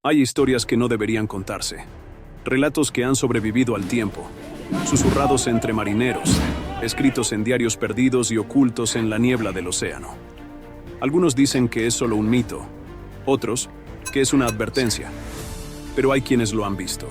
Hay historias que no deberían contarse. Relatos que han sobrevivido al tiempo, susurrados entre marineros, escritos en diarios perdidos y ocultos en la niebla del océano. Algunos dicen que es solo un mito, otros que es una advertencia, pero hay quienes lo han visto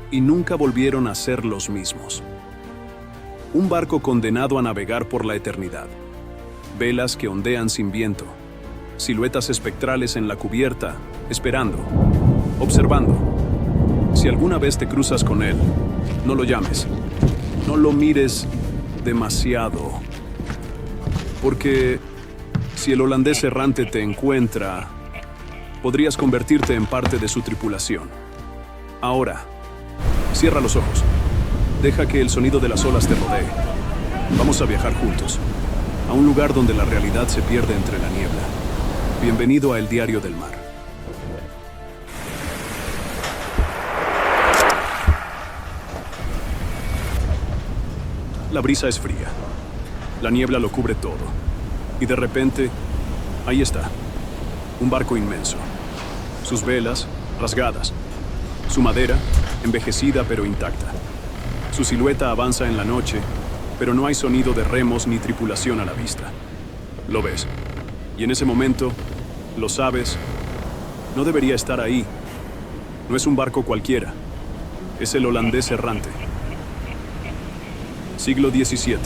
y nunca volvieron a ser los mismos. Un barco condenado a navegar por la eternidad, velas que ondean sin viento, siluetas espectrales en la cubierta, esperando, observando. Si alguna vez te cruzas con él, no lo llames, no lo mires demasiado, porque si el holandés errante te encuentra, podrías convertirte en parte de su tripulación. Ahora, cierra los ojos, deja que el sonido de las olas te rodee. Vamos a viajar juntos, a un lugar donde la realidad se pierde entre la niebla. Bienvenido a El Diario del Mar. La brisa es fría, la niebla lo cubre todo, y de repente, ahí está, un barco inmenso, sus velas rasgadas, su madera envejecida pero intacta. Su silueta avanza en la noche, pero no hay sonido de remos ni tripulación a la vista. Lo ves, y en ese momento, lo sabes, no debería estar ahí. No es un barco cualquiera, es el holandés errante. Siglo XVII.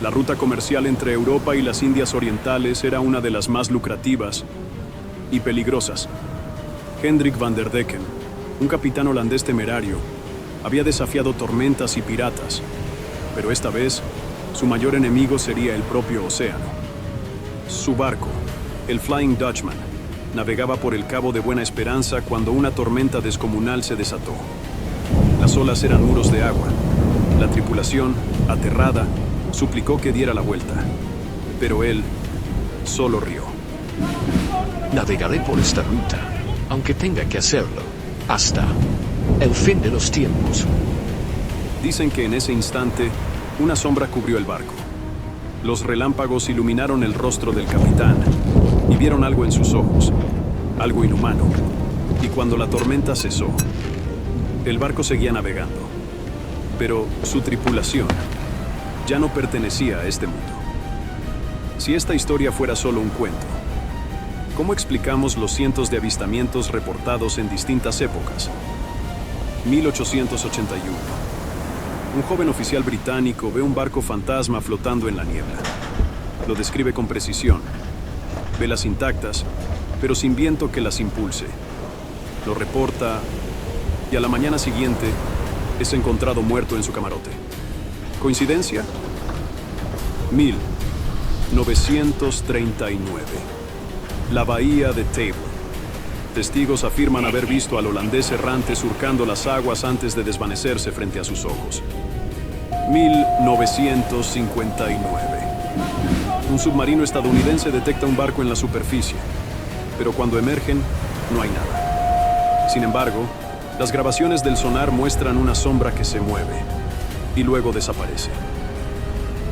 La ruta comercial entre Europa y las Indias Orientales era una de las más lucrativas y peligrosas. Hendrik van der Decken, un capitán holandés temerario, había desafiado tormentas y piratas, pero esta vez su mayor enemigo sería el propio océano. Su barco, el Flying Dutchman, navegaba por el Cabo de Buena Esperanza cuando una tormenta descomunal se desató. Las olas eran muros de agua. La tripulación, aterrada, suplicó que diera la vuelta, pero él solo rió. Navegaré por esta ruta, aunque tenga que hacerlo, hasta el fin de los tiempos. Dicen que en ese instante, una sombra cubrió el barco. Los relámpagos iluminaron el rostro del capitán y vieron algo en sus ojos, algo inhumano. Y cuando la tormenta cesó, el barco seguía navegando. Pero su tripulación ya no pertenecía a este mundo. Si esta historia fuera solo un cuento, ¿cómo explicamos los cientos de avistamientos reportados en distintas épocas? 1881. Un joven oficial británico ve un barco fantasma flotando en la niebla. Lo describe con precisión. Velas intactas, pero sin viento que las impulse. Lo reporta y a la mañana siguiente es encontrado muerto en su camarote. ¿Coincidencia? 1939. La bahía de Table. Testigos afirman haber visto al holandés errante surcando las aguas antes de desvanecerse frente a sus ojos. 1959. Un submarino estadounidense detecta un barco en la superficie, pero cuando emergen, no hay nada. Sin embargo, las grabaciones del sonar muestran una sombra que se mueve y luego desaparece.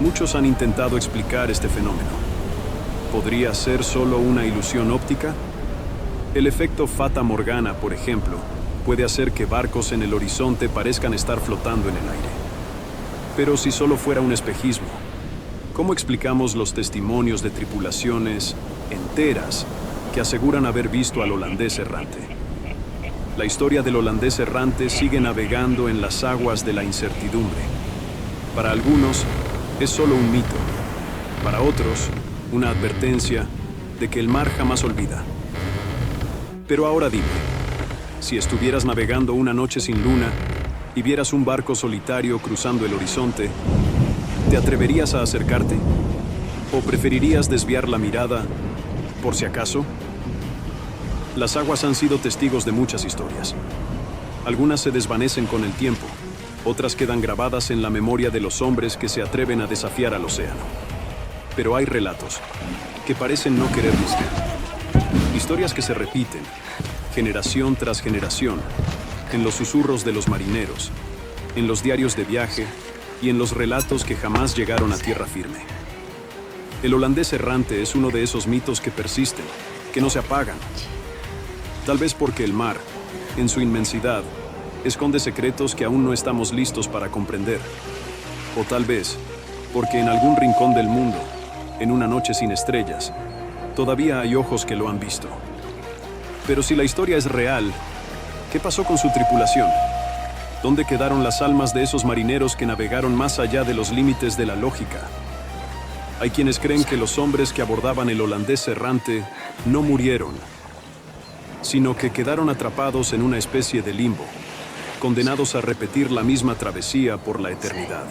Muchos han intentado explicar este fenómeno. ¿Podría ser solo una ilusión óptica? El efecto Fata Morgana, por ejemplo, puede hacer que barcos en el horizonte parezcan estar flotando en el aire. Pero si solo fuera un espejismo, ¿cómo explicamos los testimonios de tripulaciones enteras que aseguran haber visto al holandés errante? La historia del holandés errante sigue navegando en las aguas de la incertidumbre. Para algunos, es solo un mito. Para otros, una advertencia de que el mar jamás olvida. Pero ahora dime, si estuvieras navegando una noche sin luna y vieras un barco solitario cruzando el horizonte, ¿te atreverías a acercarte? ¿O preferirías desviar la mirada, por si acaso? Las aguas han sido testigos de muchas historias. Algunas se desvanecen con el tiempo, otras quedan grabadas en la memoria de los hombres que se atreven a desafiar al océano. Pero hay relatos que parecen no querer decir. Historias que se repiten, generación tras generación, en los susurros de los marineros, en los diarios de viaje y en los relatos que jamás llegaron a tierra firme. El holandés errante es uno de esos mitos que persisten, que no se apagan. Tal vez porque el mar, en su inmensidad, esconde secretos que aún no estamos listos para comprender. O tal vez porque en algún rincón del mundo, en una noche sin estrellas, todavía hay ojos que lo han visto. Pero si la historia es real, ¿qué pasó con su tripulación? ¿Dónde quedaron las almas de esos marineros que navegaron más allá de los límites de la lógica? Hay quienes creen que los hombres que abordaban el holandés errante no murieron, sino que quedaron atrapados en una especie de limbo, condenados a repetir la misma travesía por la eternidad.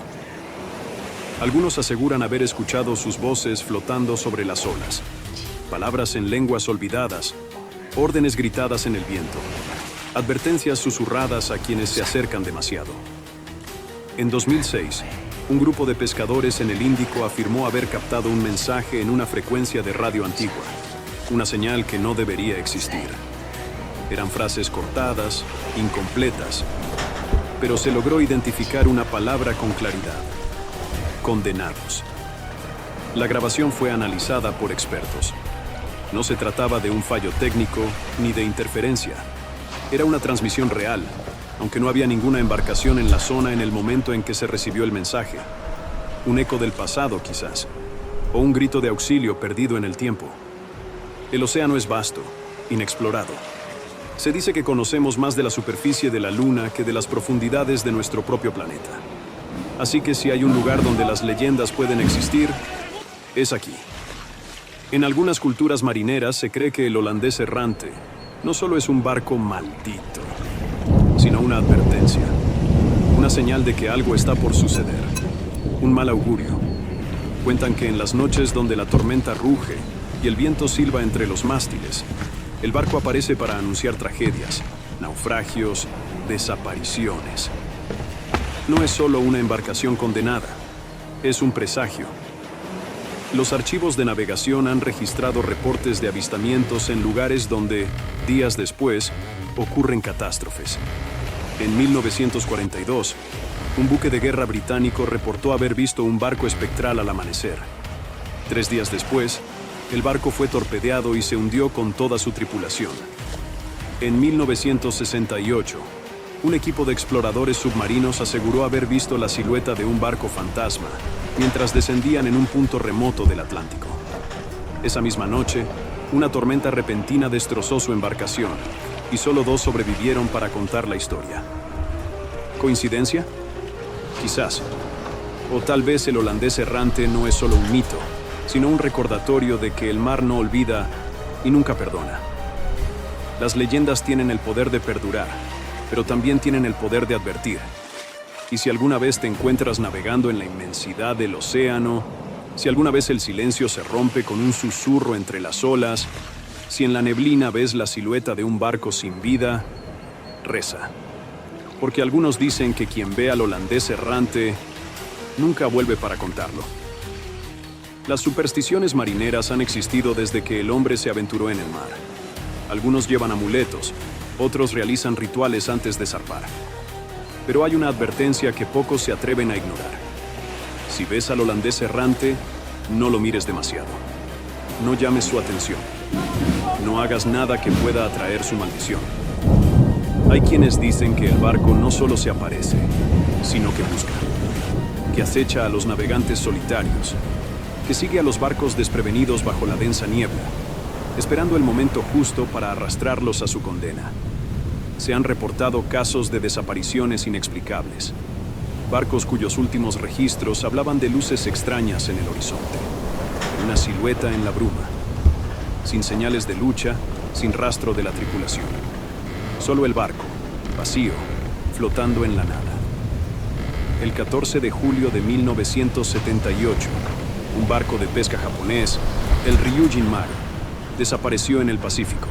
Algunos aseguran haber escuchado sus voces flotando sobre las olas, palabras en lenguas olvidadas, órdenes gritadas en el viento, advertencias susurradas a quienes se acercan demasiado. En 2006, un grupo de pescadores en el Índico afirmó haber captado un mensaje en una frecuencia de radio antigua, una señal que no debería existir. Eran frases cortadas, incompletas, pero se logró identificar una palabra con claridad: condenados. La grabación fue analizada por expertos. No se trataba de un fallo técnico ni de interferencia. Era una transmisión real, aunque no había ninguna embarcación en la zona en el momento en que se recibió el mensaje. Un eco del pasado, quizás, o un grito de auxilio perdido en el tiempo. El océano es vasto, inexplorado. Se dice que conocemos más de la superficie de la Luna que de las profundidades de nuestro propio planeta. Así que si hay un lugar donde las leyendas pueden existir, es aquí. En algunas culturas marineras se cree que el holandés errante no solo es un barco maldito, sino una advertencia, una señal de que algo está por suceder, un mal augurio. Cuentan que en las noches donde la tormenta ruge y el viento silba entre los mástiles, el barco aparece para anunciar tragedias, naufragios, desapariciones. No es solo una embarcación condenada, es un presagio. Los archivos de navegación han registrado reportes de avistamientos en lugares donde, días después, ocurren catástrofes. En 1942, un buque de guerra británico reportó haber visto un barco espectral al amanecer. 3 días después, el barco fue torpedeado y se hundió con toda su tripulación. En 1968, un equipo de exploradores submarinos aseguró haber visto la silueta de un barco fantasma mientras descendían en un punto remoto del Atlántico. Esa misma noche, una tormenta repentina destrozó su embarcación y solo 2 sobrevivieron para contar la historia. ¿Coincidencia? Quizás. O tal vez el holandés errante no es solo un mito, sino un recordatorio de que el mar no olvida y nunca perdona. Las leyendas tienen el poder de perdurar, pero también tienen el poder de advertir. Y si alguna vez te encuentras navegando en la inmensidad del océano, si alguna vez el silencio se rompe con un susurro entre las olas, si en la neblina ves la silueta de un barco sin vida, reza. Porque algunos dicen que quien ve al holandés errante nunca vuelve para contarlo. Las supersticiones marineras han existido desde que el hombre se aventuró en el mar. Algunos llevan amuletos, otros realizan rituales antes de zarpar. Pero hay una advertencia que pocos se atreven a ignorar. Si ves al holandés errante, no lo mires demasiado. No llames su atención. No hagas nada que pueda atraer su maldición. Hay quienes dicen que el barco no solo se aparece, sino que busca. Que acecha a los navegantes solitarios. Que sigue a los barcos desprevenidos bajo la densa niebla, esperando el momento justo para arrastrarlos a su condena. Se han reportado casos de desapariciones inexplicables. Barcos cuyos últimos registros hablaban de luces extrañas en el horizonte. Una silueta en la bruma. Sin señales de lucha, sin rastro de la tripulación. Solo el barco, vacío, flotando en la nada. El 14 de julio de 1978, un barco de pesca japonés, el Ryujin Maru, desapareció en el Pacífico.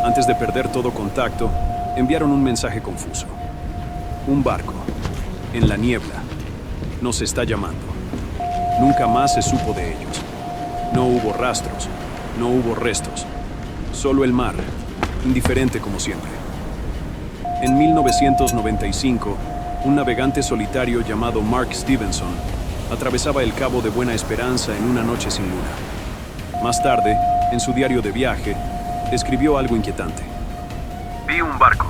Antes de perder todo contacto, enviaron un mensaje confuso. Un barco, en la niebla, nos está llamando. Nunca más se supo de ellos. No hubo rastros, no hubo restos. Solo el mar, indiferente como siempre. En 1995, un navegante solitario llamado Mark Stevenson atravesaba el Cabo de Buena Esperanza en una noche sin luna. Más tarde, en su diario de viaje, escribió algo inquietante. Vi un barco.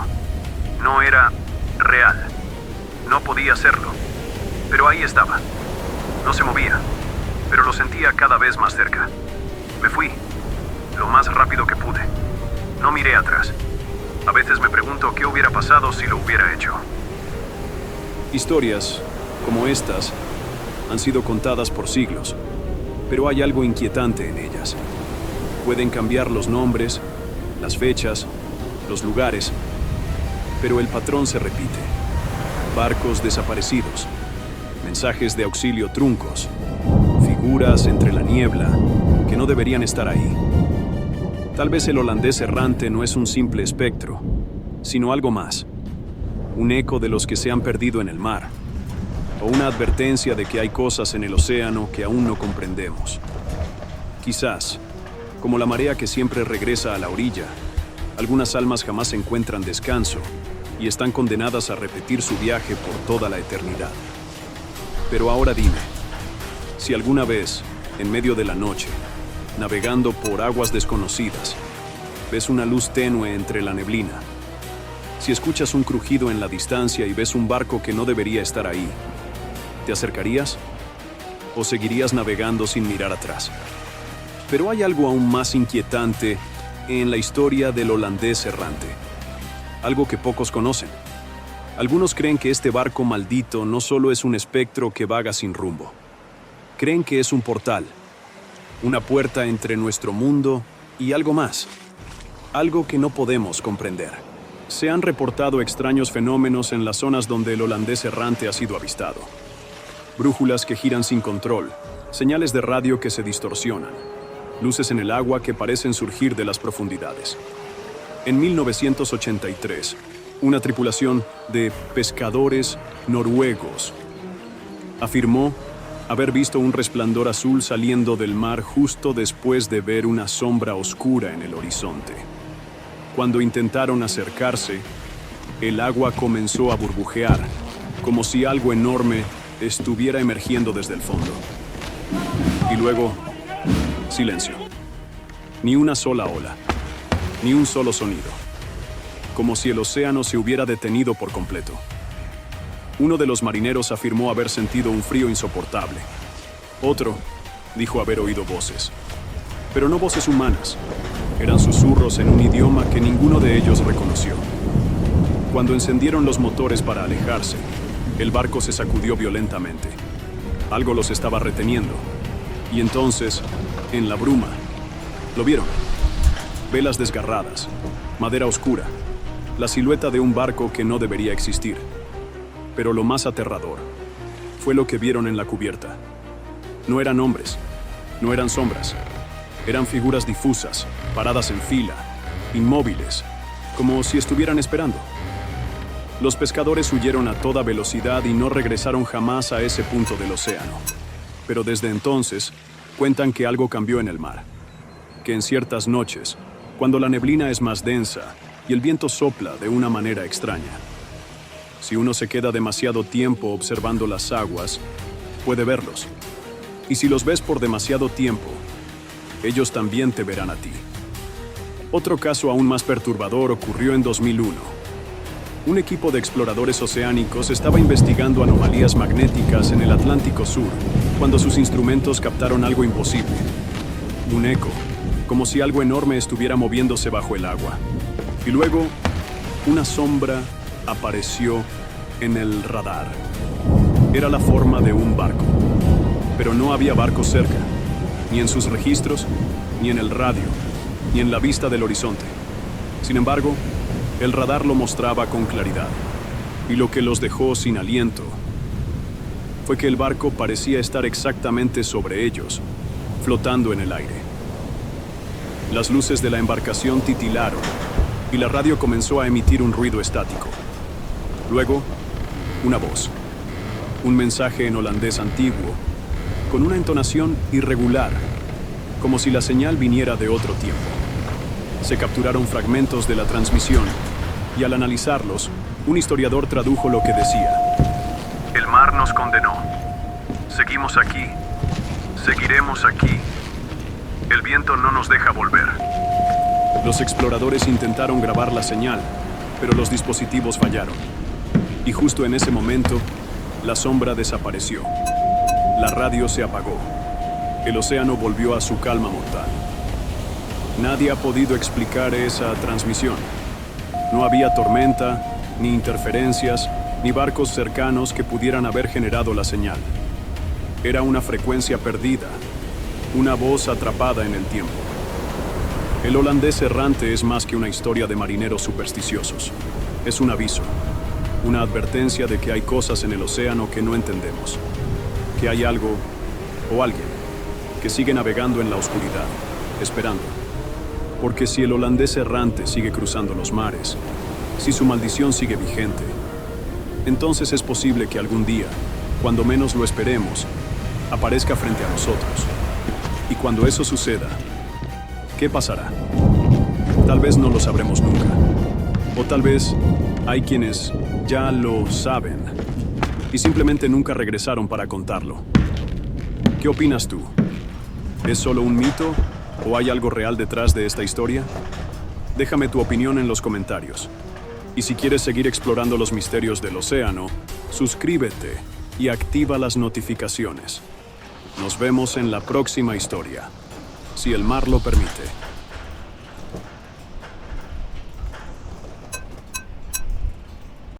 No era real. No podía serlo. Pero ahí estaba. No se movía, pero lo sentía cada vez más cerca. Me fui, lo más rápido que pude. No miré atrás. A veces me pregunto qué hubiera pasado si lo hubiera hecho. Historias como estas han sido contadas por siglos, pero hay algo inquietante en ellas. Pueden cambiar los nombres, las fechas, los lugares, pero el patrón se repite. Barcos desaparecidos, mensajes de auxilio truncos, figuras entre la niebla que no deberían estar ahí. Tal vez el holandés errante no es un simple espectro, sino algo más. Un eco de los que se han perdido en el mar, o una advertencia de que hay cosas en el océano que aún no comprendemos. Quizás, como la marea que siempre regresa a la orilla, algunas almas jamás encuentran descanso y están condenadas a repetir su viaje por toda la eternidad. Pero ahora dime, si alguna vez, en medio de la noche, navegando por aguas desconocidas, ves una luz tenue entre la neblina, si escuchas un crujido en la distancia y ves un barco que no debería estar ahí, ¿te acercarías? ¿O seguirías navegando sin mirar atrás? Pero hay algo aún más inquietante en la historia del holandés errante. Algo que pocos conocen. Algunos creen que este barco maldito no solo es un espectro que vaga sin rumbo. Creen que es un portal, una puerta entre nuestro mundo y algo más. Algo que no podemos comprender. Se han reportado extraños fenómenos en las zonas donde el holandés errante ha sido avistado. Brújulas que giran sin control, señales de radio que se distorsionan, luces en el agua que parecen surgir de las profundidades. En 1983, una tripulación de pescadores noruegos afirmó haber visto un resplandor azul saliendo del mar justo después de ver una sombra oscura en el horizonte. Cuando intentaron acercarse, el agua comenzó a burbujear, como si algo enorme estuviera emergiendo desde el fondo. Y luego, silencio. Ni una sola ola, ni un solo sonido. Como si el océano se hubiera detenido por completo. Uno de los marineros afirmó haber sentido un frío insoportable. Otro dijo haber oído voces. Pero no voces humanas. Eran susurros en un idioma que ninguno de ellos reconoció. Cuando encendieron los motores para alejarse, el barco se sacudió violentamente. Algo los estaba reteniendo. Y entonces, en la bruma, lo vieron. Velas desgarradas, madera oscura, la silueta de un barco que no debería existir. Pero lo más aterrador fue lo que vieron en la cubierta. No eran hombres, no eran sombras. Eran figuras difusas, paradas en fila, inmóviles, como si estuvieran esperando. Los pescadores huyeron a toda velocidad y no regresaron jamás a ese punto del océano. Pero desde entonces, cuentan que algo cambió en el mar. Que en ciertas noches, cuando la neblina es más densa y el viento sopla de una manera extraña, si uno se queda demasiado tiempo observando las aguas, puede verlos. Y si los ves por demasiado tiempo, ellos también te verán a ti. Otro caso aún más perturbador ocurrió en 2001. Un equipo de exploradores oceánicos estaba investigando anomalías magnéticas en el Atlántico Sur, cuando sus instrumentos captaron algo imposible. Un eco, como si algo enorme estuviera moviéndose bajo el agua. Y luego, una sombra apareció en el radar. Era la forma de un barco. Pero no había barco cerca, ni en sus registros, ni en el radio, ni en la vista del horizonte. Sin embargo, el radar lo mostraba con claridad, y lo que los dejó sin aliento fue que el barco parecía estar exactamente sobre ellos, flotando en el aire. Las luces de la embarcación titilaron, y la radio comenzó a emitir un ruido estático. Luego, una voz, un mensaje en holandés antiguo, con una entonación irregular, como si la señal viniera de otro tiempo. Se capturaron fragmentos de la transmisión, y al analizarlos, un historiador tradujo lo que decía. El mar nos condenó. Seguimos aquí. Seguiremos aquí. El viento no nos deja volver. Los exploradores intentaron grabar la señal, pero los dispositivos fallaron. Y justo en ese momento, la sombra desapareció. La radio se apagó. El océano volvió a su calma mortal. Nadie ha podido explicar esa transmisión. No había tormenta, ni interferencias, ni barcos cercanos que pudieran haber generado la señal. Era una frecuencia perdida, una voz atrapada en el tiempo. El holandés errante es más que una historia de marineros supersticiosos. Es un aviso, una advertencia de que hay cosas en el océano que no entendemos, que hay algo o alguien que sigue navegando en la oscuridad, esperando. Porque si el holandés errante sigue cruzando los mares, si su maldición sigue vigente, entonces es posible que algún día, cuando menos lo esperemos, aparezca frente a nosotros. Y cuando eso suceda, ¿qué pasará? Tal vez no lo sabremos nunca. O tal vez hay quienes ya lo saben y simplemente nunca regresaron para contarlo. ¿Qué opinas tú? ¿Es solo un mito o hay algo real detrás de esta historia? Déjame tu opinión en los comentarios. Y si quieres seguir explorando los misterios del océano, suscríbete y activa las notificaciones. Nos vemos en la próxima historia, si el mar lo permite.